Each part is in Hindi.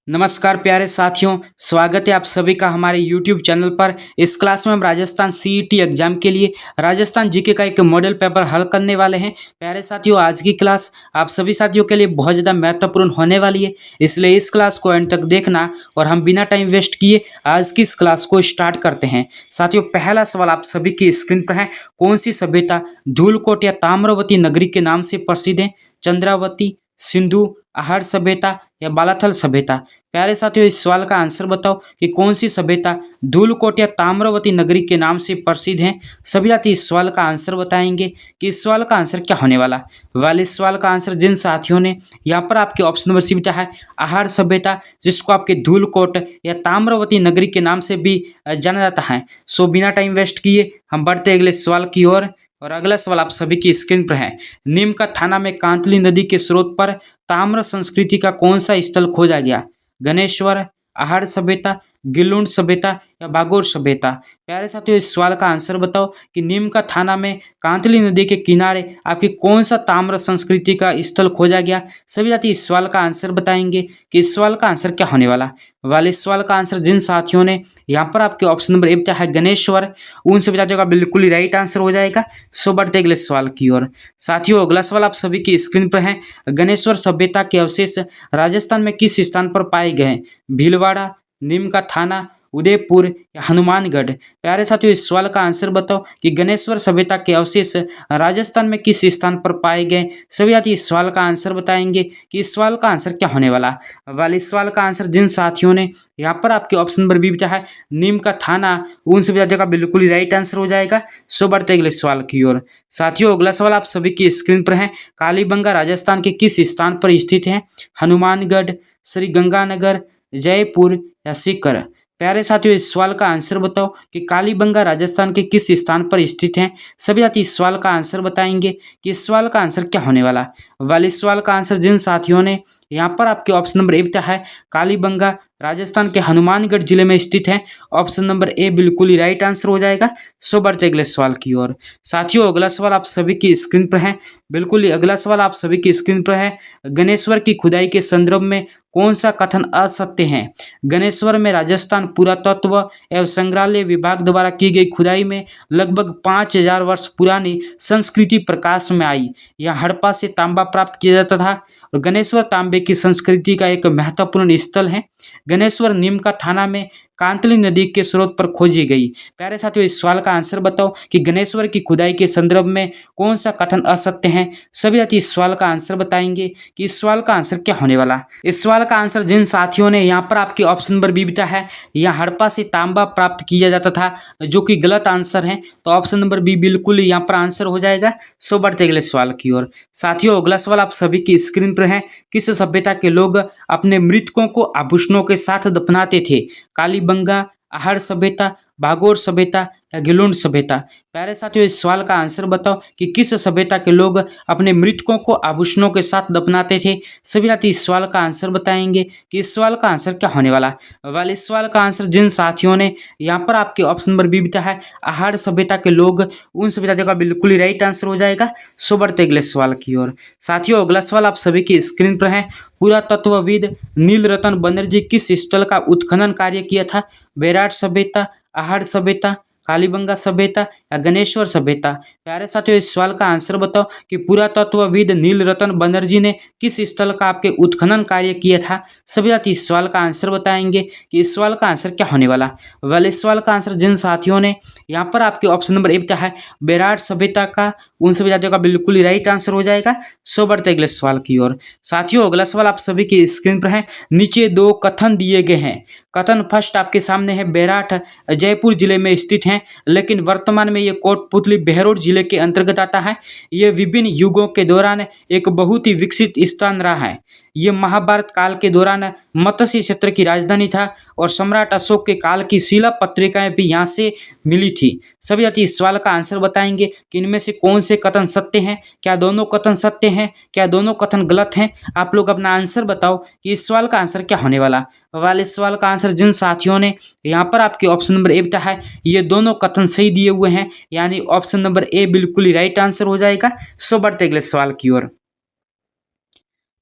नमस्कार प्यारे साथियों, स्वागत है आप सभी का हमारे YouTube चैनल पर। इस क्लास में हम राजस्थान सीईटी एग्जाम के लिए राजस्थान जीके का एक मॉडल पेपर हल करने वाले हैं। प्यारे साथियों, आज की क्लास आप सभी साथियों के लिए बहुत ज़्यादा महत्वपूर्ण होने वाली है, इसलिए इस क्लास को एंड तक देखना। और हम बिना टाइम वेस्ट किए आज की इस क्लास को स्टार्ट करते हैं। साथियों, पहला सवाल आप सभी की स्क्रीन पर है। कौन सी सभ्यता धूलकोट या ताम्रवती नगरी के नाम से प्रसिद्ध है? चंद्रावती, सिंधु, आहड़ सभ्यता या बालाथल सभ्यता? प्यारे साथियों, इस सवाल का आंसर बताओ कि कौन सी सभ्यता धूलकोट या ताम्रवती नगरी के नाम से प्रसिद्ध है। सभी साथी इस सवाल का आंसर बताएंगे कि इस सवाल का आंसर क्या होने वाला। वाले इस सवाल का आंसर जिन साथियों ने यहाँ पर आपके ऑप्शन नंबर सी है आहड़ सभ्यता, जिसको आपके धूलकोट या ताम्रवती नगरी के नाम से भी जाना जाता है। सो बिना टाइम वेस्ट किए हम बढ़ते अगले सवाल की ओर। और अगला सवाल आप सभी की स्क्रीन पर है। नीमका थाना में कांतली नदी के स्रोत पर ताम्र संस्कृति का कौन सा स्थल खोजा गया? गणेश्वर, आहड़ सभ्यता, गिलुंड सभ्यता या बागोर सभ्यता? प्यारे साथियों, इस सवाल का आंसर बताओ कि नीमका थाना में कांतली नदी के किनारे आपकी कौन सा ताम्र संस्कृति का स्थल खोजा गया। सभी साथी इस सवाल का आंसर बताएंगे कि इस सवाल का आंसर क्या होने वाला। वाले इस सवाल का आंसर जिन साथियों ने यहाँ पर आपके ऑप्शन नंबर ए है गणेश्वर, उन सभी साथियों का बिल्कुल ही राइट आंसर हो जाएगा। सो बढ़ते अगले सवाल की ओर। साथियों, अगला सवाल आप सभी की स्क्रीन पर है। गणेश्वर सभ्यता के अवशेष राजस्थान में किस स्थान पर पाए गए हैं? भीलवाड़ा, नीमका थाना, उदयपुर या हनुमानगढ़? प्यारे साथियों, इस सवाल का आंसर बताओ कि गणेश्वर सभ्यता के अवशेष राजस्थान में किस स्थान पर पाए गए। सभी साथी इस सवाल का आंसर बताएंगे कि इस सवाल का आंसर क्या होने वाला। वाले इस सवाल का आंसर जिन साथियों ने यहाँ पर आपके ऑप्शन नंबर बी है नीमका थाना, उन सभी साथियों का बिल्कुल ही राइट आंसर हो जाएगा। सो बढ़ते अगले सवाल की ओर। साथियों, अगला सवाल आप सभी की स्क्रीन पर है। कालीबंगा राजस्थान के किस स्थान पर स्थित है? हनुमानगढ़, श्री गंगानगर, जयपुर या सीकर? प्यारे साथियों, इस सवाल का आंसर बताओ कि कालीबंगा राजस्थान के किस स्थान पर स्थित है। सभी साथी इस सवाल का आंसर बताएंगे कि इस सवाल का आंसर क्या होने वाला। वाले इस सवाल का आंसर जिन साथियों ने यहाँ पर आपके ऑप्शन नंबर ए है कालीबंगा राजस्थान के हनुमानगढ़ जिले में स्थित है, ऑप्शन नंबर ए बिल्कुल ही राइट आंसर हो जाएगा। सो बढ़ते अगले सवाल की ओर। साथियों, अगला सवाल आप सभी की स्क्रीन पर है। बिल्कुल ही अगला सवाल आप सभी की स्क्रीन पर है। गणेश्वर की खुदाई के संदर्भ में कौन सा कथन असत्य है? गणेश्वर में राजस्थान पुरातत्व एवं संग्रहालय विभाग द्वारा की गई खुदाई में लगभग 5000 वर्ष पुरानी संस्कृति प्रकाश में आई। यहाँ हड़प्पा से तांबा प्राप्त किया जाता था और गणेश्वर तांबे की संस्कृति का एक महत्वपूर्ण स्थल है। गणेश्वर नीमका थाना में कांतली नदी के स्रोत पर खोजी गई। प्यारे साथियों, इस सवाल का आंसर बताओ कि गणेश्वर की खुदाई के संदर्भ में कौन सा कथन असत्य है। सभी साथी इस सवाल का आंसर बताएंगे कि इस सवाल का आंसर क्या होने वाला। इस सवाल का आंसर जिन साथियों ने यहाँ पर आपके ऑप्शन नंबर बी बिता है, यहाँ हड़प्पा से तांबा प्राप्त किया जाता था, जो कि गलत आंसर है, तो ऑप्शन नंबर बी बिल्कुल यहाँ पर आंसर हो जाएगा। सो बढ़ते अगले सवाल की ओर। साथियों, अगला सवाल आप सभी की स्क्रीन पर है। किस सभ्यता के लोग अपने मृतकों को आभूषणों के साथ दफनाते थे? कालीबंगा, आहड़ सभ्यता, बागोर सभ्यता या गिलुंड सभ्यता? प्यारे साथियों, इस सवाल का आंसर बताओ कि किस सभ्यता के लोग अपने मृतकों को आभूषणों के साथ दफनाते थे। सभी साथी इस सवाल का आंसर बताएंगे कि इस सवाल का आंसर क्या होने वाला। वाले इस सवाल का आंसर जिन साथियों ने यहाँ पर आपके ऑप्शन नंबर बी बिता है आहड़ सभ्यता के लोग, उन सभी साथियों का बिल्कुल ही राइट आंसर हो जाएगा। सो बढ़ते अगले सवाल की ओर। साथियों, अगला सवाल आप सभी की स्क्रीन पर है। पुरातत्वविद नीलरतन बनर्जी किस स्थल का उत्खनन कार्य किया था? बेराट सभ्यता, आहड़ सभ्यता, कालीबंगा सभ्यता या गणेश्वर सभ्यता? प्यारे साथियों, इस सवाल का आंसर बताओ कि पुरातत्वविद नीलरतन बनर्जी ने किस स्थल का आपके उत्खनन कार्य किया था। सभी साथी इस सवाल का आंसर बताएंगे कि इस सवाल का आंसर क्या होने वाला। वाले इस सवाल का आंसर जिन साथियों ने यहाँ पर आपके ऑप्शन नंबर ए है बेराट सभ्यता का, उन सभी साथियों का बिल्कुल ही राइट आंसर हो जाएगा। सो बढ़ते अगले सवाल की ओर। साथियों, अगला सवाल आप सभी की स्क्रीन पर है। नीचे दो कथन दिए गए हैं। कथन फर्स्ट आपके सामने है, बेराट जयपुर जिले में स्थित है, लेकिन वर्तमान में ये कोटपुतली बहरोड जिले के अंतर्गत आता है। ये विभिन्न युगों के दौरान एक बहुत ही विकसित स्थान रहा है। ये महाभारत काल के दौरान मत्स्य क्षेत्र की राजधानी था और सम्राट अशोक के काल की शिला पत्रिकाएं भी यहाँ से मिली थी। सभी साथी इस सवाल का आंसर बताएंगे कि इनमें से कौन से कथन सत्य हैं। क्या दोनों कथन सत्य हैं? क्या दोनों कथन गलत हैं? आप लोग अपना आंसर बताओ कि इस सवाल का आंसर क्या होने वाला। वाले सवाल का आंसर जिन साथियों ने यहाँ पर आपके ऑप्शन नंबर ए बिता है, ये दोनों कथन सही दिए हुए हैं, यानी ऑप्शन नंबर ए बिल्कुल ही राइट आंसर हो जाएगा। सो बढ़ते अगले सवाल की ओर।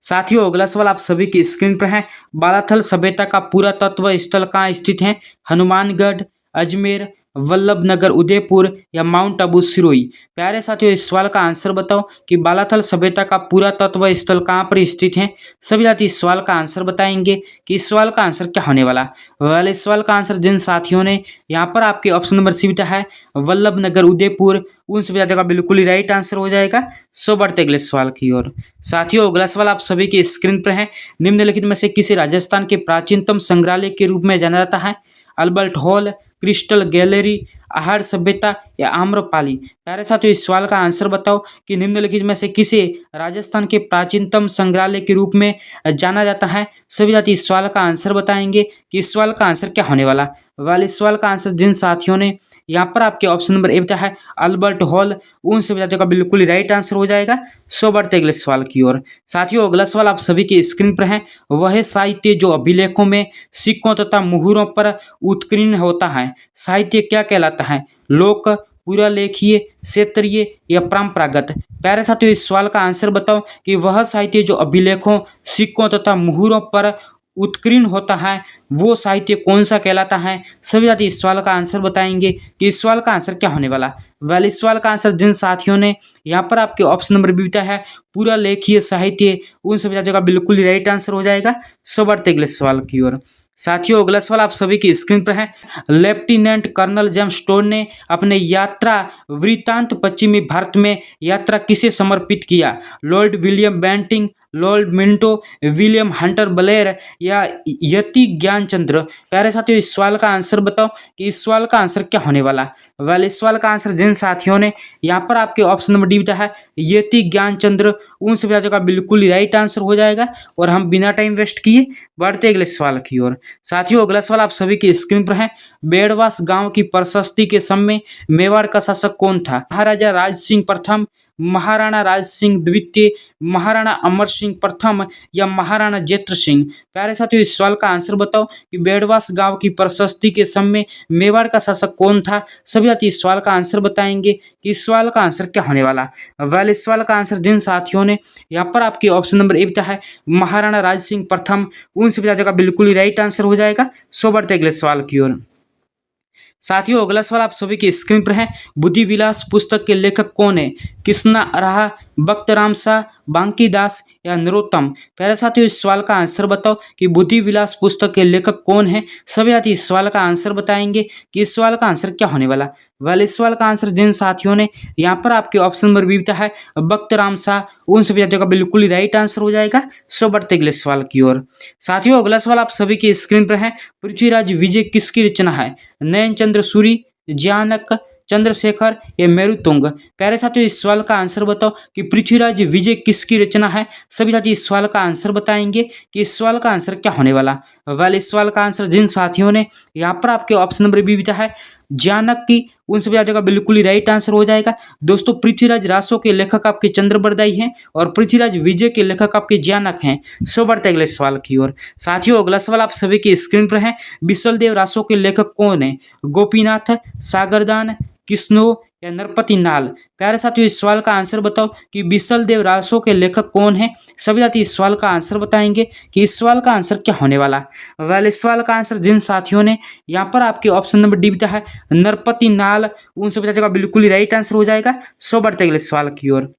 साथियों अगला सवाल आप सभी की स्क्रीन पर है। बालाथल सभ्यता का पुरातत्व स्थल कहाँ स्थित है? हनुमानगढ़, अजमेर, वल्लभनगर उदयपुर या माउंट आबू सिरोही। प्यारे साथियों इस सवाल का आंसर बताओ कि बालाथल सभ्यता का पुरातत्व स्थल कहाँ पर स्थित है। सभी साथी इस सवाल का आंसर बताएंगे कि इस सवाल का आंसर क्या होने वाला। वाले इस सवाल का आंसर जिन साथियों ने यहाँ पर आपके ऑप्शन नंबर सी बिता है वल्लभनगर उदयपुर, उन सभी साथियों का बिल्कुल ही राइट आंसर हो जाएगा। सो बढ़ते अगले सवाल की ओर। साथियों अगला सवाल आप सभी की स्क्रीन पर है। निम्नलिखित में से किसे राजस्थान के प्राचीनतम संग्रहालय के रूप में जाना जाता है? अल्बर्ट हॉल, क्रिस्टल गैलरी, आहार सभ्यता या आम्रपाली। प्यारे साथियों इस सवाल का आंसर बताओ कि निम्नलिखित में से किसे राजस्थान के प्राचीनतम संग्रहालय के रूप में जाना जाता है। सभी साथी इस सवाल का आंसर बताएंगे कि इस सवाल का आंसर क्या होने वाला। वाले सवाल का आंसर जिन साथियों ने यहाँ पर आपके ऑप्शन नंबर ए बताया है अल्बर्ट हॉल, उन सभी साथियों का बिल्कुल ही राइट आंसर हो जाएगा। सो बढ़ते अगले सवाल की ओर। साथियों अगला सवाल आप सभी की स्क्रीन पर है। वह साहित्य जो अभिलेखों में सिक्कों तथा मुहरों पर उत्कीर्ण होता है साहित्य क्या कहलाता है? लोक, पुरालेखीय, क्षेत्रीय या परंपरागत। प्यारे साथियों इस सवाल का आंसर बताओ कि वह साहित्य जो अभिलेखों, सिक्कों तथा मुहरों पर उत्कीर्ण होता है वो साहित्य कौन सा कहलाता है। सभी साथी इस सवाल का आंसर बताएंगे कि इस सवाल का आंसर क्या होने वाला। वाले इस सवाल का आंसर जिन साथियों ने यहाँ पर आपके ऑप्शन नंबर बी बताया है पूरा लेखीय साहित्य, उन सभी साथियों का बिल्कुल ही राइट आंसर हो जाएगा। सो बढ़ते अगले सवाल की ओर। साथियों अगला सवाल आप सभी की स्क्रीन पर है। लेफ्टिनेंट कर्नल जेम्स टोड ने अपने यात्रा वृत्तांत पश्चिमी भारत में यात्रा किसे समर्पित किया? Lord William Bentinck, Lord Minto, William Hunter Blair या यति ज्ञानचंद्र। प्यारे साथियों इस सवाल का आंसर बताओ कि इस सवाल का आंसर क्या होने वाला। वेल इस सवाल का आंसर जिन साथियों ने यहाँ पर आपके ऑप्शन नंबर डी बताया है यति ज्ञानचंद्र, उन सभी साथियों का बिल्कुल ही राइट आंसर हो जाएगा। और हम बिना टाइम वेस्ट किए बढ़ते अगले सवाल की ओर। साथियों अगला सवाल आप सभी की स्क्रीन पर है। बेड़वास गांव की प्रशस्ति के समय मेवाड़ का शासक कौन था? महाराजा राज सिंह प्रथम, महाराणा राज सिंह द्वितीय, महाराणा अमर सिंह प्रथम या महाराणा जेत्र सिंह। प्यारे साथियों इस सवाल का आंसर बताओ कि बेड़वास गांव की प्रशस्ति के समय मेवाड़ का शासक कौन था। सभी साथी इस सवाल का आंसर बताएंगे कि इस सवाल का आंसर क्या होने वाला। वेल इस सवाल का आंसर जिन साथियों ने यहाँ पर आपके ऑप्शन नंबर ए बताया है महाराणा राज सिंह प्रथम, उन सभी साथियों का बिल्कुल ही राइट आंसर हो जाएगा। सो बढ़ते अगले सवाल की ओर। साथियों अगला सवाल आप सभी की स्क्रीन पर है। बुद्धि विलास पुस्तक के लेखक कौन है? कृष्णा अराहा, भक्तराम शाह, बांकीदास या नरोत्तम। प्यारे साथियों इस सवाल का आंसर बताओ कि बुद्धि विलास पुस्तक के लेखक कौन है। सभी साथी इस सवाल का आंसर बताएंगे कि इस सवाल का आंसर क्या होने वाला। वेल इस सवाल का आंसर जिन साथियों ने यहाँ पर आपके ऑप्शन नंबर बी बताया है भक्तराम शाह, उन सभी साथियों का बिल्कुल ही राइट आंसर हो जाएगा। सो बढ़ते अगले सवाल की ओर। साथियों अगला सवाल आप सभी की स्क्रीन पर है। पृथ्वीराज विजय किसकी रचना है? नयन चंद्र सूरी, ज्ञानक, चंद्रशेखर या मेरुतुंग। प्यारे साथियों इस सवाल का आंसर बताओ कि पृथ्वीराज विजय किसकी रचना है। सभी साथी इस सवाल का आंसर बताएंगे कि इस सवाल का आंसर क्या होने वाला। वेल इस सवाल का आंसर जिन साथियों ने यहाँ पर आपके ऑप्शन नंबर बी बताया है ज्ञानक की, उन सभी साथियों का बिल्कुल ही राइट आंसर हो जाएगा। दोस्तों पृथ्वीराज रासो के लेखक आपके चंद्रबरदाई हैं और पृथ्वीराज विजय के लेखक आपके ज्ञानक हैं। सो बढ़ते अगले सवाल की ओर। साथियों अगला सवाल आप सभी की स्क्रीन पर है। विशलदेव रासो के लेखक कौन है? गोपीनाथ, सागरदान, कृष्णो या नरपति नाल। प्यारे साथियों इस सवाल का आंसर बताओ कि विशलदेव रासो के लेखक कौन है। सभी साथी इस सवाल का आंसर बताएंगे कि इस सवाल का आंसर क्या होने वाला। वेल इस सवाल का आंसर जिन साथियों ने यहाँ पर आपके ऑप्शन नंबर डी बताया है नरपति नाल, उन सभी साथियों का बिल्कुल ही राइट आंसर हो जाएगा। सो बढ़ते अगले सवाल की ओर।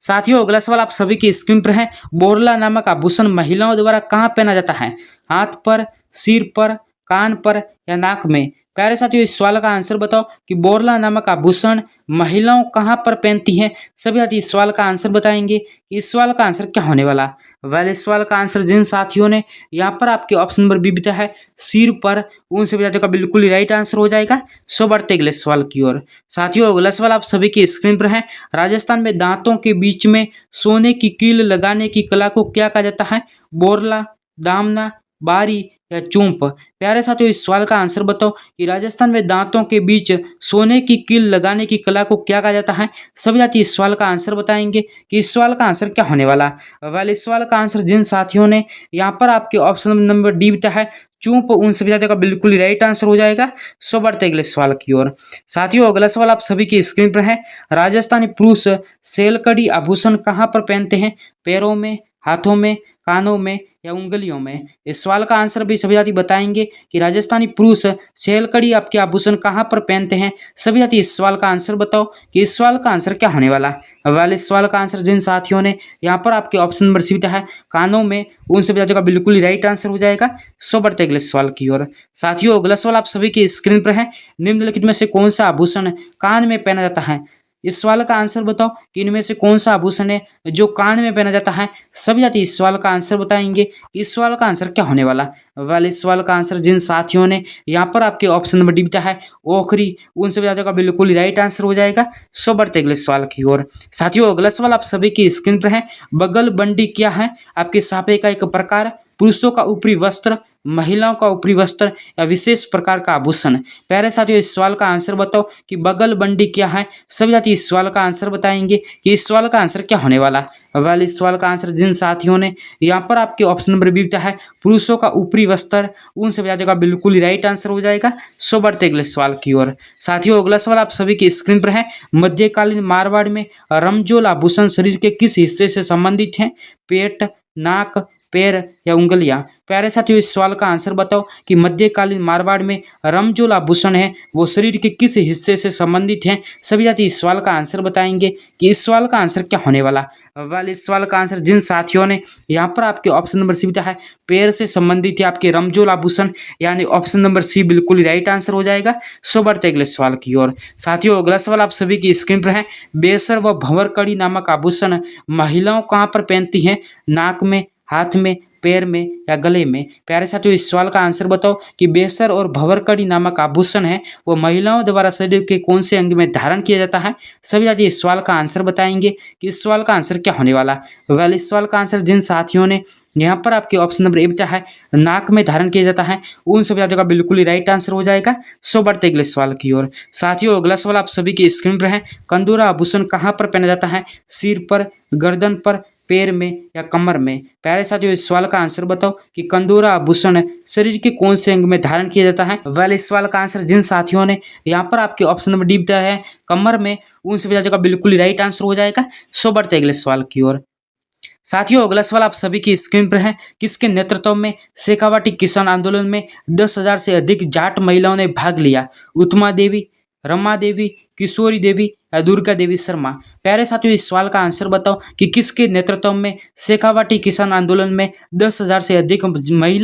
साथियों अगला सवाल आप सभी की स्क्रीन पर है। बोरला नामक आभूषण महिलाओं द्वारा कहाँ पहना जाता है? हाथ पर, सिर पर, कान पर या नाक में। प्यारे साथियों इस सवाल का आंसर बताओ कि बोरला नामक आभूषण महिलाओं कहाँ पर पहनती हैं। सभी साथी इस सवाल का आंसर बताएंगे कि इस सवाल का आंसर क्या होने वाला। वेल इस सवाल का आंसर जिन साथियों ने यहाँ पर आपके ऑप्शन नंबर बी बताया है सिर पर, उन सभी साथियों का बिल्कुल ही राइट आंसर हो जाएगा। सो बढ़ते अगले सवाल की ओर। साथियों अगला सवाल आप सभी की स्क्रीन पर है। राजस्थान में दांतों के बीच में सोने की कील लगाने की कला को क्या कहा जाता है? बोरला, दामना, बारी या चूंप। प्यारे साथियों इस सवाल का आंसर बताओ कि राजस्थान में दांतों के बीच सोने की कील लगाने की कला को क्या कहा जाता है। सभी साथी इस सवाल का आंसर बताएंगे कि इस सवाल का आंसर क्या होने वाला। वेल इस सवाल का आंसर जिन साथियों ने यहाँ पर आपके ऑप्शन नंबर डी बताया है चूंप, उन सभी साथियों का बिल्कुल ही राइट आंसर हो जाएगा। सो बढ़ते अगले सवाल की ओर। साथियों अगला सवाल आप सभी की स्क्रीन पर है। राजस्थानी पुरुष सेलकड़ी आभूषण कहाँ पर पहनते हैं? पैरों में, हाथों में, कानों में या उंगलियों में। इस सवाल का आंसर भी सभी साथी बताएंगे कि राजस्थानी पुरुष सेलकड़ी आपके आभूषण कहाँ पर पहनते हैं। सभी साथी इस सवाल का आंसर बताओ कि इस सवाल का आंसर क्या होने वाला। वेल, इस सवाल का आंसर जिन साथियों ने यहाँ पर आपके ऑप्शन नंबर सी दिया है कानों में, उन सभी साथियों का बिल्कुल ही राइट आंसर हो जाएगा। सो बढ़ते अगले सवाल की ओर। साथियों, अगला सवाल आप सभी की स्क्रीन पर है। निम्नलिखित में से कौन सा आभूषण कान में पहना जाता है। इस सवाल का आंसर बताओ कि इनमें से कौन सा आभूषण है जो कान में पहना जाता है। सभी साथी इस सवाल का आंसर बताएंगे कि इस सवाल का आंसर क्या होने वाला। वेल, इस सवाल का आंसर जिन साथियों ने यहाँ पर आपके ऑप्शन नंबर डी दिया है ओखरी, उन सभी साथियों का बिल्कुल राइट आंसर हो जाएगा। सो बढ़ते अगले सवाल की ओर। साथियों, अगला सवाल आप सभी की स्क्रीन पर है। बगल बंडी क्या है। आपके साफे का एक प्रकार, पुरुषों का ऊपरी वस्त्र, महिलाओं का ऊपरी वस्त्र या विशेष प्रकार का आभूषण। प्यारे साथियों, इस सवाल का आंसर बताओ कि बगल बंडी क्या है। सभी साथी इस सवाल का आंसर बताएंगे कि इस सवाल का आंसर क्या होने वाला। वेल, इस सवाल का आंसर जिन साथियों ने यहाँ पर आपके ऑप्शन नंबर बी दिया है पुरुषों का ऊपरी वस्त्र, उन सभी साथियों का बिल्कुल ही राइट आंसर हो जाएगा। सो बढ़ते अगले सवाल की ओर। साथियों, अगला सवाल आप सभी की स्क्रीन पर है। मध्यकालीन मारवाड़ में रमजोल आभूषण शरीर के किस हिस्से से संबंधित है। पेट, नाक, पैर या उंगलियां। प्यारे साथियों, इस सवाल का आंसर बताओ कि मध्यकालीन मारवाड़ में रमजोल आभूषण है वो शरीर के किस हिस्से से संबंधित हैं। सभी साथी इस सवाल का आंसर बताएंगे कि इस सवाल का आंसर क्या होने वाला। वेल, इस सवाल का आंसर जिन साथियों ने यहाँ पर आपके ऑप्शन नंबर सी दिया है पैर से संबंधित है आपके रमजोल आभूषण, यानी ऑप्शन नंबर सी बिल्कुल राइट आंसर हो जाएगा। सो बढ़ते अगले सवाल की ओर। साथियों, अगला सवाल आप सभी की स्क्रीन पर है। बेसर व भंवर कड़ी नामक आभूषण महिलाओं कहाँ पर पहनती हैं। नाक में, हाथ में, पैर में या गले में। प्यारे साथियों, इस सवाल का आंसर बताओ कि बेसर और भंवरकड़ी नामक आभूषण है वो महिलाओं द्वारा शरीर के कौन से अंग में धारण किया जाता है। सभी साथी इस सवाल का आंसर बताएंगे कि इस सवाल का आंसर क्या होने वाला। वेल, इस सवाल का आंसर जिन साथियों ने यहाँ पर आपके ऑप्शन नंबर ए बचा है नाक में धारण किया जाता है, उन सभी साथियों का बिल्कुल ही राइट आंसर हो जाएगा। सो बढ़ते अगले सवाल की ओर। साथियों, अगला सवाल आप सभी की स्क्रीन पर है। कंदूरा आभूषण कहाँ पर पहना जाता है। सिर पर, गर्दन पर, पैर में या कमर में। प्यारे साथियों, इस सवाल का आंसर बताओ कि कंदूरा आभूषण शरीर के कौन से अंग में धारण किया जाता है। वेल, इस सवाल का आंसर जिन साथियों ने यहाँ पर आपके ऑप्शन नंबर डी दिया है कमर में, उन सभी साथियों का बिल्कुल ही राइट आंसर हो जाएगा। सो बढ़ते अगले सवाल की ओर। साथियों, अगला सवाल आप सभी की स्क्रीन पर है। किसके नेतृत्व में शेखावाटी किसान आंदोलन में 10,000 से अधिक जाट महिलाओं ने भाग लिया। उत्मा देवी, रमा देवी, किशोरी देवी या दुर्गा देवी शर्मा। प्यारे साथियों, इस सवाल का आंसर बताओ कि किसके नेतृत्व में शेखावाटी किसान आंदोलन में 10,000 से अधिक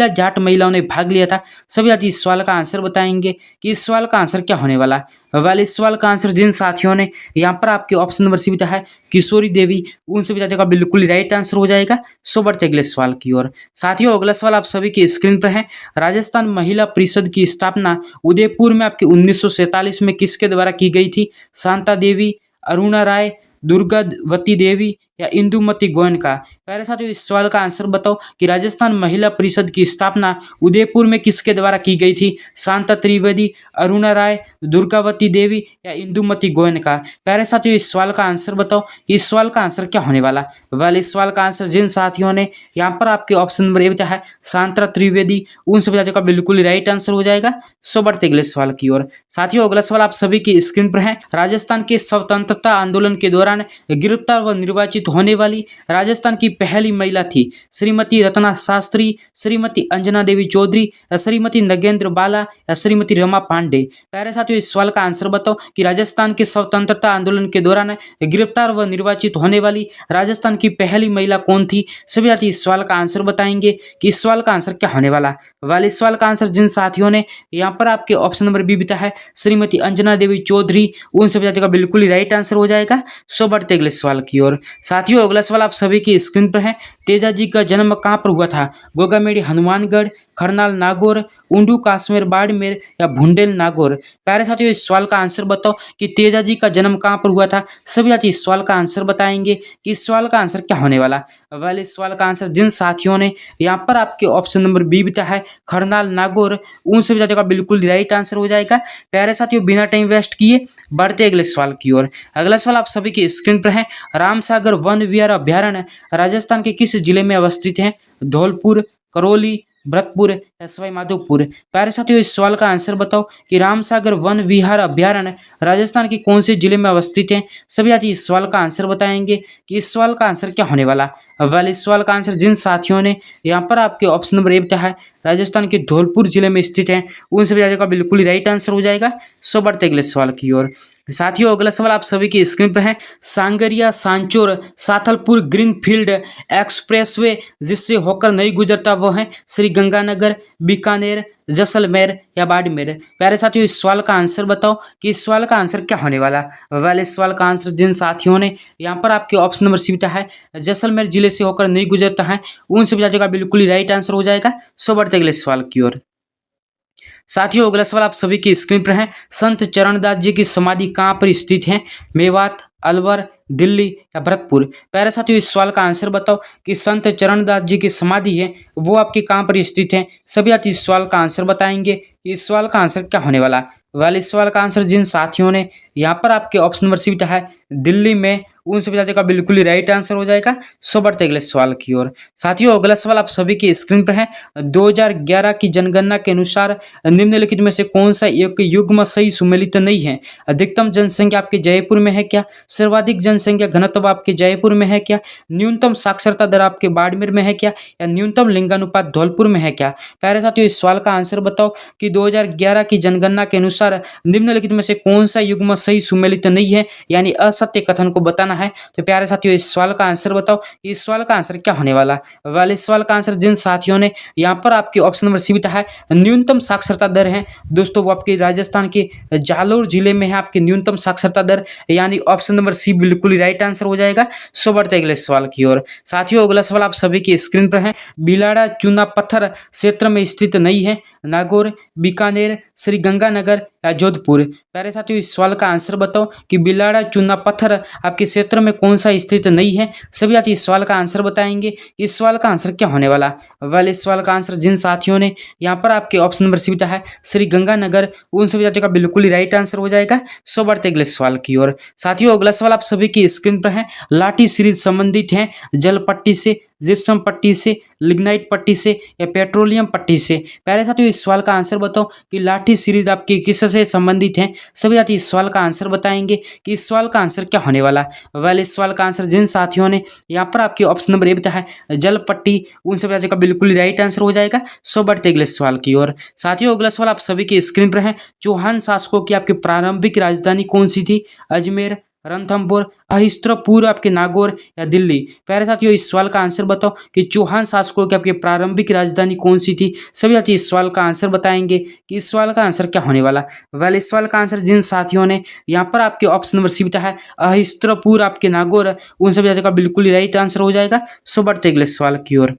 जाट महिलाओं ने भाग लिया था। सभी साथी इस सवाल का आंसर बताएंगे कि इस सवाल का आंसर क्या होने वाला। वेल, इस सवाल का आंसर जिन साथियों ने यहाँ पर आपके ऑप्शन नंबर सी दिया है किशोरी देवी, उन सभी साथियों का बिल्कुल राइट आंसर हो जाएगा। सो बढ़ते अगले सवाल की ओर। साथियों, अगला सवाल आप सभी की स्क्रीन पर है। राजस्थान महिला परिषद की स्थापना उदयपुर में आपके 1947 में किसके द्वारा की गई थी। शांता देवी, अरुणा राय, दुर्गावती देवी या इंदुमती गोयनका। प्यारे साथियों, इस सवाल का आंसर बताओ कि राजस्थान महिला परिषद की स्थापना उदयपुर में किसके द्वारा की गई थी। शांता त्रिवेदी, अरुणा राय, दुर्गावती देवी या इंदुमती गोयनका। प्यारे साथियों, इस सवाल का आंसर बताओ कि इस सवाल का आंसर क्या होने वाला। वेल, इस सवाल का आंसर जिन साथियों ने यहाँ पर आपके ऑप्शन नंबर ए बचा है शांता त्रिवेदी, उन सभी साथियों का बिल्कुल राइट आंसर हो जाएगा। सो बढ़ते अगले सवाल की ओर। साथियों, अगला सवाल आप सभी की स्क्रीन पर है। राजस्थान के स्वतंत्रता आंदोलन के दौरान गिरफ्तार व निर्वाचित होने वाली राजस्थान की पहली महिला थी। श्रीमती रत्ना शास्त्री, श्रीमती अंजना देवी चौधरी या श्रीमती नगेंद्र बाला या श्रीमती रमा पांडे। प्यारे साथियों, इस सवाल का आंसर बताओ कि राजस्थान के स्वतंत्रता आंदोलन के दौरान गिरफ्तार व निर्वाचित होने वाली राजस्थान की पहली महिला कौन थी। सभी साथी इस सवाल का आंसर बताएंगे कि इस सवाल का आंसर क्या होने वाला। वाले सवाल का आंसर जिन साथियों ने यहाँ पर आपके ऑप्शन नंबर बी बिता है श्रीमती अंजना देवी चौधरी, उन सभी साथियों का बिल्कुल ही राइट आंसर हो जाएगा। सो बढ़ते अगले सवाल की ओर। साथियों, अगला सवाल आप सभी की स्क्रीन पर है। तेजाजी का जन्म कहाँ पर हुआ था। गोगामेड़ी हनुमानगढ़, खरनाल नागौर, उंडू काश्मीर बाड़मेर या भुंडेल नागौर। प्यारे साथियों, इस सवाल का आंसर बताओ कि तेजाजी का जन्म कहाँ पर हुआ था। सभी साथी इस सवाल का आंसर बताएंगे कि इस सवाल का आंसर क्या होने वाला। वाले इस सवाल का आंसर जिन साथियों ने यहाँ पर आपके ऑप्शन नंबर बी बिता है खरनाल नागौर, उन सभी साथियों का बिल्कुल राइट आंसर हो जाएगा। प्यारे साथियों, बिना टाइम वेस्ट किए बढ़ते अगले सवाल की ओर। अगला सवाल आप सभी की स्क्रीन पर है। रामसागर वन विहार अभ्यारण्य राजस्थान के किस जिले में अवस्थित है। धौलपुर, करौली, भरतपुर या सवाई माधोपुर। प्यारे साथियों, इस सवाल का आंसर बताओ कि रामसागर वन विहार अभ्यारण्य राजस्थान के कौन से जिले में अवस्थित है। सभी साथी इस सवाल का आंसर बताएंगे कि इस सवाल का आंसर क्या होने वाला। वाले इस सवाल का आंसर जिन साथियों ने यहाँ पर आपके ऑप्शन नंबर ए बताया है राजस्थान के धौलपुर जिले में स्थित है, उन सभी राज्यों का बिल्कुल ही राइट आंसर हो जाएगा। सो बढ़ते अगले सवाल की ओर। साथियों अगला सवाल आप सभी की स्क्रीन पर है। सांगरिया सांचौर साथलपुर ग्रीनफील्ड एक्सप्रेसवे जिससे होकर नहीं गुजरता वो है श्री गंगानगर, बीकानेर, जैसलमेर या बाड़मेर। प्यारे साथियों इस सवाल का आंसर बताओ कि इस सवाल का आंसर क्या होने वाला। वेल इस सवाल का आंसर जिन साथियों ने यहाँ पर आपके ऑप्शन नंबर सी है जैसलमेर जिले से होकर नहीं गुजरता है, उन सभी राज्यों का बिल्कुल ही राइट आंसर हो जाएगा। सो बढ़ते अगले सवाल की ओर। साथियों अगला सवाल आप सभी की स्क्रीन पर है। संत चरणदास जी की समाधि कहाँ पर स्थित है, मेवात, अलवर, दिल्ली या भरतपुर। प्यारे साथियों इस सवाल का आंसर बताओ कि संत चरणदास जी की समाधि है वो आपकी कहाँ पर स्थित है। सभी साथी इस सवाल का आंसर बताएंगे कि इस सवाल का आंसर क्या होने वाला। वाले इस सवाल का आंसर जिन साथियों ने यहाँ पर आपके ऑप्शन नंबर सी है दिल्ली में, उन सभी साथियों का बिल्कुल ही राइट आंसर हो जाएगा। सो बढ़ते अगले सवाल की ओर। साथियों अगला सवाल आप सभी की स्क्रीन पर है। 2011 की जनगणना के अनुसार निम्नलिखित में से कौन सा एक युग्म सही सुमेलित नहीं है। अधिकतम जनसंख्या आपके जयपुर में है क्या, सर्वाधिक जनसंख्या घनत्व आपके जयपुर में है क्या, न्यूनतम साक्षरता दर आपके बाड़मेर में है क्या, या न्यूनतम लिंगानुपात धौलपुर में है क्या। प्यारे साथियों इस सवाल का आंसर बताओ कि 2011 की जनगणना के अनुसार निम्नलिखित में से कौन सा युग्म सही सुमेलित नहीं है, यानी असत्य कथन को बताना है। तो प्यारे साथियों इस सवाल का आंसर बताओ कि इस सवाल का आंसर क्या होने वाला। वाले इस सवाल का आंसर जिन साथियों ने यहाँ पर आपके ऑप्शन नंबर सी है न्यूनतम साक्षरता दर है दोस्तों वो आपके राजस्थान के जालोर जिले में है आपकी न्यूनतम साक्षरता दर, यानी ऑप्शन नंबर सी बिल्कुल ही राइट आंसर हो जाएगा। सो बढ़ते अगले सवाल की ओर। साथियों अगला सवाल आप सभी की स्क्रीन पर है। बिलाड़ा चूना पत्थर क्षेत्र में स्थित नहीं है, नागौर, बीकानेर, श्री गंगानगर या जोधपुर। प्यारे साथियों इस सवाल का आंसर बताओ कि बिलाड़ा चूना पत्थर आपके क्षेत्र में कौन सा स्थित नहीं है। सभी साथी इस सवाल का आंसर बताएंगे कि इस सवाल का आंसर क्या होने वाला। वाले इस सवाल का आंसर जिन साथियों ने यहाँ पर आपके ऑप्शन नंबर सी है श्री गंगानगर, उन सभी साथियों का बिल्कुल ही राइट आंसर हो जाएगा। सो बढ़ते अगले सवाल की ओर। साथियों अगला सवाल आप सभी की स्क्रीन पर है। लाठी सीरीज संबंधित है जल पट्टी से, जिप्सम पट्टी से, लिग्नाइट पट्टी से या पेट्रोलियम पट्टी से। प्यारे साथियों इस सवाल का आंसर बताओ कि लाठी सीरीज आपकी किससे संबंधित है। सभी साथी इस सवाल का आंसर बताएंगे कि इस सवाल का आंसर क्या होने वाला। वेल इस सवाल का आंसर जिन साथियों ने यहाँ पर आपके ऑप्शन नंबर ए बताया है जल पट्टी, उन सभी साथियों का बिल्कुल ही राइट आंसर हो जाएगा। सो बढ़ते अगले सवाल की ओर। साथियों अगला सवाल आप सभी की स्क्रीन पर है। चौहान शासकों की आपकी प्रारंभिक राजधानी कौन सी थी, अजमेर, रणथंभौर, अहिस्त्रपुर आपके नागौर या दिल्ली। प्यारे साथियों इस सवाल का आंसर बताओ कि चौहान शासकों की आपकी प्रारंभिक राजधानी कौन सी थी। सभी साथी इस सवाल का आंसर बताएंगे कि इस सवाल का आंसर क्या होने वाला। वेल इस सवाल का आंसर जिन साथियों ने यहाँ पर आपके ऑप्शन नंबर सी है अहिस्त्रपुर आपके नागौर, उन सभी साथियों का बिल्कुल ही राइट आंसर हो जाएगा। सो बढ़ते अगले सवाल की ओर।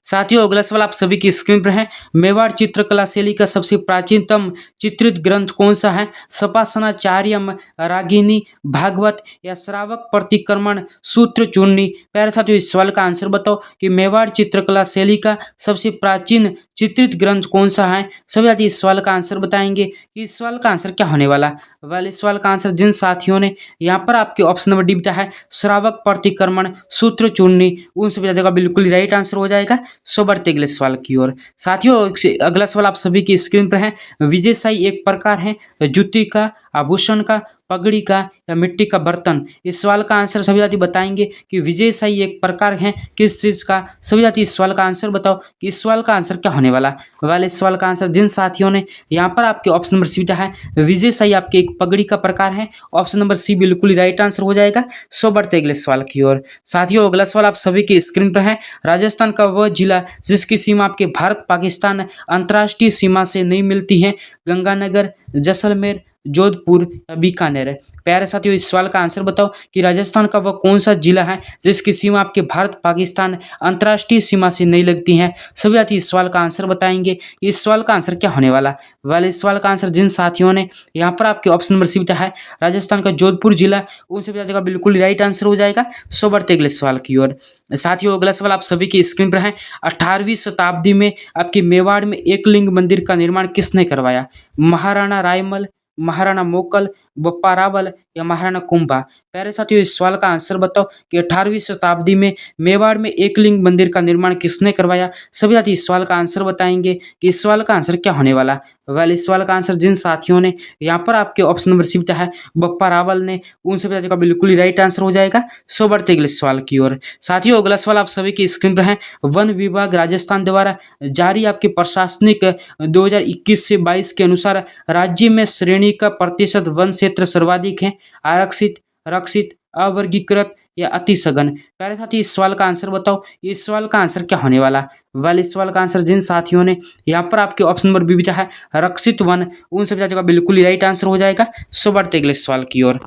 साथियों अगला सवाल आप सभी की स्क्रीन पर है। मेवाड़ चित्रकला शैली का सबसे प्राचीनतम चित्रित ग्रंथ कौन सा है, सपासनाचार्यम, रागिनी, भागवत या श्रावक प्रतिक्रमण, सूत्र चूर्णी। प्यारे साथियों इस सवाल का आंसर बताओ कि मेवाड़ चित्रकला शैली का सबसे प्राचीन चित्रित ग्रंथ कौन सा है। सभी साथी इस सवाल का आंसर बताएंगे कि इस सवाल का आंसर क्या होने वाला। वेल इस सवाल का आंसर जिन साथियों ने यहाँ पर आपके ऑप्शन नंबर डी बताया है श्रावक प्रतिक्रमण, सूत्र चूर्णी, उन सभी साथियों का बिल्कुल ही राइट आंसर हो जाएगा। सो बढ़ते अगले सवाल की ओर। साथियों अगला सवाल आप सभी की स्क्रीन पर है। विजयशाही एक प्रकार है जूती का, आभूषण का, पगड़ी का या मिट्टी का बर्तन। इस सवाल का आंसर सभी साथी बताएंगे कि विजयशाही एक प्रकार है किस चीज का। सभी साथी इस सवाल का आंसर बताओ कि इस सवाल का आंसर क्या होने वाला। वाले इस सवाल का आंसर जिन साथियों ने यहाँ पर आपके ऑप्शन नंबर सी है विजयशाही आपके एक पगड़ी का प्रकार है, ऑप्शन नंबर सी बिल्कुल ही राइट आंसर हो जाएगा। सो बढ़ते अगले सवाल की ओर। साथियों अगला सवाल आप सभी की स्क्रीन पर है। राजस्थान का वह जिला जिसकी सीमा आपके भारत पाकिस्तान अंतर्राष्ट्रीय सीमा से नहीं मिलती है, गंगानगर, जैसलमेर, जोधपुर या बीकानेर। प्यारे साथियों इस सवाल का आंसर बताओ कि राजस्थान का वह कौन सा जिला है जिसकी सीमा आपके भारत पाकिस्तान अंतर्राष्ट्रीय सीमा से नहीं लगती है। सभी साथी इस सवाल का आंसर बताएंगे कि इस सवाल का आंसर क्या होने वाला। वाले इस सवाल का आंसर जिन साथियों ने यहाँ पर आपके ऑप्शन नंबर सी है राजस्थान का जोधपुर जिला, उन सभी साथियों का बिल्कुल राइट आंसर हो जाएगा। सो बढ़ते अगले सवाल की ओर। साथियों अगला सवाल आप सभी की स्क्रीन पर है। 18वीं शताब्दी में आपके मेवाड़ में एकलिंग मंदिर का निर्माण किसने करवाया, महाराणा रायमल, महाराणा मोकल, बप्पा रावल या महाराणा कुंभा। प्यारे साथियों, इस सवाल का आंसर बताओ कि 18वीं शताब्दी में मेवाड़ में एकलिंग मंदिर का निर्माण किसने करवाया। सभी साथी इस सवाल का आंसर बताएंगे कि इस सवाल का आंसर क्या होने वाला। वेल, इस सवाल का आंसर जिन साथियों ने यहाँ पर आपके ऑप्शन नंबर सी बताया है बप्पा रावल ने, उन सभी साथियों का बिल्कुल ही राइट आंसर हो जाएगा। सो बढ़ते अगले सवाल की ओर। साथियों, अगला सवाल आप सभी की स्क्रीन पर है। वन विभाग राजस्थान द्वारा जारी आपके प्रशासनिक 2021 से 22 के अनुसार राज्य में श्रेणी का प्रतिशत वन क्षेत्र सर्वाधिक है, आरक्षित, रक्षित, अवर्गीकृत या अति सघन। प्यारे साथी, इस सवाल का आंसर बताओ, इस सवाल का आंसर क्या होने वाला। वेल, इस सवाल का आंसर जिन साथियों ने यहाँ पर आपके ऑप्शन नंबर बी बिता है रक्षित वन, उन सभी साथियों का बिल्कुल ही राइट आंसर हो जाएगा। सो बढ़ते अगले सवाल की ओर।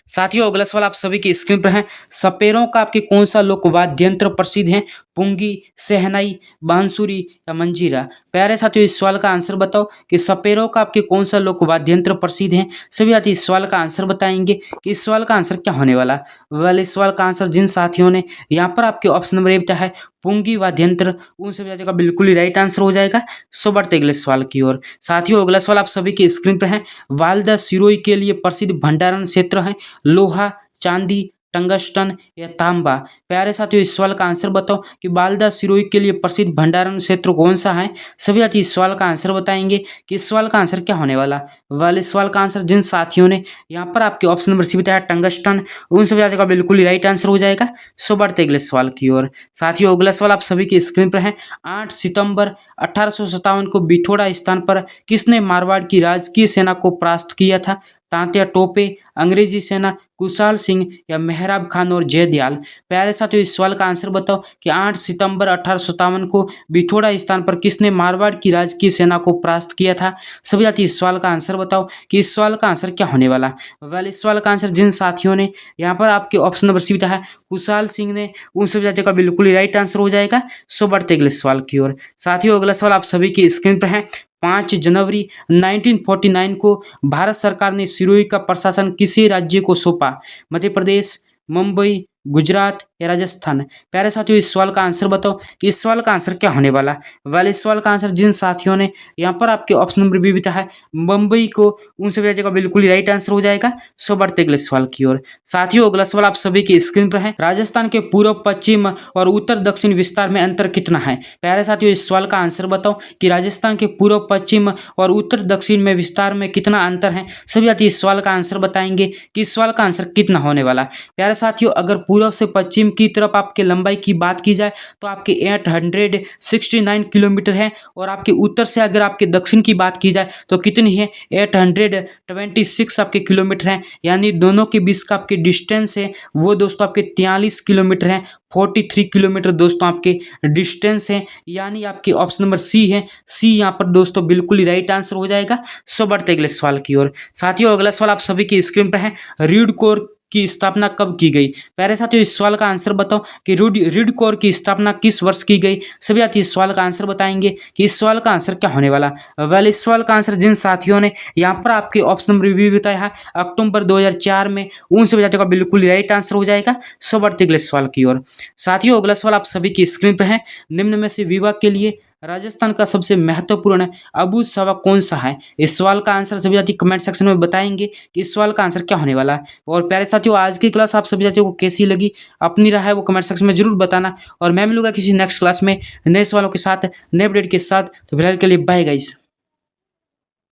साथियों, अगला सवाल आप सभी की स्क्रीन पर है। सपेरों का आपके कौन सा लोक वाद्य यंत्र प्रसिद्ध है, पुंगी, सहनाई, बांसुरी या मंजीरा। प्यारे साथियों, इस सवाल का आंसर बताओ कि सपेरों का आपके कौन सा लोक वाद्य यंत्र प्रसिद्ध है। सभी साथी इस सवाल का आंसर बताएंगे कि इस सवाल का आंसर क्या होने वाला। वेल, इस सवाल का आंसर जिन साथियों ने यहाँ पर आपके ऑप्शन नंबर ए बताया है पुंगी वाद्य यंत्र, उन सभी साथियों का बिल्कुल ही राइट आंसर हो जाएगा। सो बढ़ते अगले सवाल की ओर। साथियों, अगला सवाल आप सभी की स्क्रीन पर है। वाल्दा सिरोही के लिए प्रसिद्ध भंडारण क्षेत्र है, लोहा, चांदी, टंगस्टन या तांबा। प्यारे साथियों, इस सवाल का आंसर बताओ कि बालदा सिरोही के लिए प्रसिद्ध भंडारण क्षेत्र कौन सा है। सभी साथी इस सवाल का आंसर बताएंगे कि इस सवाल का आंसर क्या होने वाला। वाले सवाल का आंसर जिन साथियों ने यहाँ पर आपके ऑप्शन नंबर सी बताया टंगस्टन, उन सभी साथियों का बिल्कुल ही राइट आंसर हो जाएगा। सो बढ़ते अगले सवाल की ओर। साथियों, अगला सवाल आप सभी की स्क्रीन पर है। 8 सितंबर 1857 को बिथोड़ा स्थान पर किसने मारवाड़ की राजकीय सेना को परास्त किया था। तांत्या टोपे, अंग्रेजी सेना, कुशाल सिंह या मेहराब खान और जयदयाल। प्यारे साथियों, इस सवाल का आंसर बताओ कि 8 सितंबर 1857 को बिथोड़ा स्थान पर किसने मारवाड़ की राजकीय सेना को परास्त किया था। सभी साथी इस सवाल का आंसर बताओ कि इस सवाल का आंसर क्या होने वाला। वेल, इस सवाल का आंसर जिन साथियों ने यहाँ पर आपके ऑप्शन नंबर सी बताया है कुशाल सिंह ने, उन सभी साथियों का बिल्कुल ही राइट आंसर हो जाएगा। सो बढ़ते अगले सवाल की ओर। साथियों, अगला सवाल आप सभी की स्क्रीन पर है। 5 जनवरी 1949 को भारत सरकार ने सिरोही का प्रशासन किसी राज्य को सौंपा। मध्य प्रदेश, मुंबई, गुजरात या राजस्थान। प्यारे साथियों, इस सवाल का आंसर बताओ कि इस सवाल का आंसर क्या होने वाला। वाले इस सवाल का आंसर जिन साथियों ने यहाँ पर आपके ऑप्शन नंबर बी बिता है मुंबई को, उन सभी राज्यों का बिल्कुल ही राइट आंसर हो जाएगा। सो बढ़ते अगले सवाल की ओर। साथियों, अगला सवाल आप सभी की स्क्रीन पर है। राजस्थान के पूर्व, पश्चिम और उत्तर दक्षिण विस्तार में अंतर कितना है। प्यारे साथियों, इस सवाल का आंसर बताओ कि राजस्थान के पूर्व, पश्चिम और उत्तर दक्षिण में विस्तार में कितना अंतर है। सभी साथी इस सवाल का आंसर बताएंगे कि इस सवाल का आंसर कितना होने वाला। प्यारे साथियों, अगर पूर्व से पश्चिम की तरफ आपके लंबाई की बात की जाए तो आपके 869 किलोमीटर है, और आपके उत्तर से अगर आपके दक्षिण की बात की जाए तो कितनी है, 826 आपके किलोमीटर है। यानी दोनों के बीच का आपके डिस्टेंस है वो दोस्तों आपके 43 किलोमीटर है। 43 किलोमीटर दोस्तों आपके डिस्टेंस है। यानी आपके ऑप्शन नंबर सी है, सी यहाँ पर दोस्तों बिल्कुल ही राइट आंसर हो जाएगा। सो बढ़ते अगले सवाल की ओर। साथियों, अगला सवाल आप सभी की स्क्रीन पर है। रीड कोर की स्थापना कब की गई। प्यारे साथियों, इस सवाल का आंसर बताओ कि रीड कोर की स्थापना किस वर्ष की गई। सभी साथी इस सवाल का आंसर बताएंगे कि इस सवाल का आंसर क्या होने वाला। वेल, इस सवाल का आंसर जिन साथियों ने यहाँ पर आपके ऑप्शन नंबर बी बताया है अक्टूबर 2004 में, उन सभी साथियों का बिल्कुल राइट आंसर हो जाएगा। सो बढ़ते अगले सवाल की ओर। साथियों, अगला सवाल आप सभी की स्क्रीन पर है। निम्न में से विवाह के लिए राजस्थान का सबसे महत्वपूर्ण अबूझ सवाल कौन सा है। इस सवाल का आंसर सभी साथी कमेंट सेक्शन में बताएंगे कि इस सवाल का आंसर क्या होने वाला है। और प्यारे साथियों, आज की क्लास आप सभी साथियों को कैसी लगी, अपनी राय है वो कमेंट सेक्शन में जरूर बताना। और मैं मिलूंगा किसी नेक्स्ट क्लास में नए सवालों के साथ, नए अपडेट के साथ। तो फिलहाल के लिए बाय गाइस।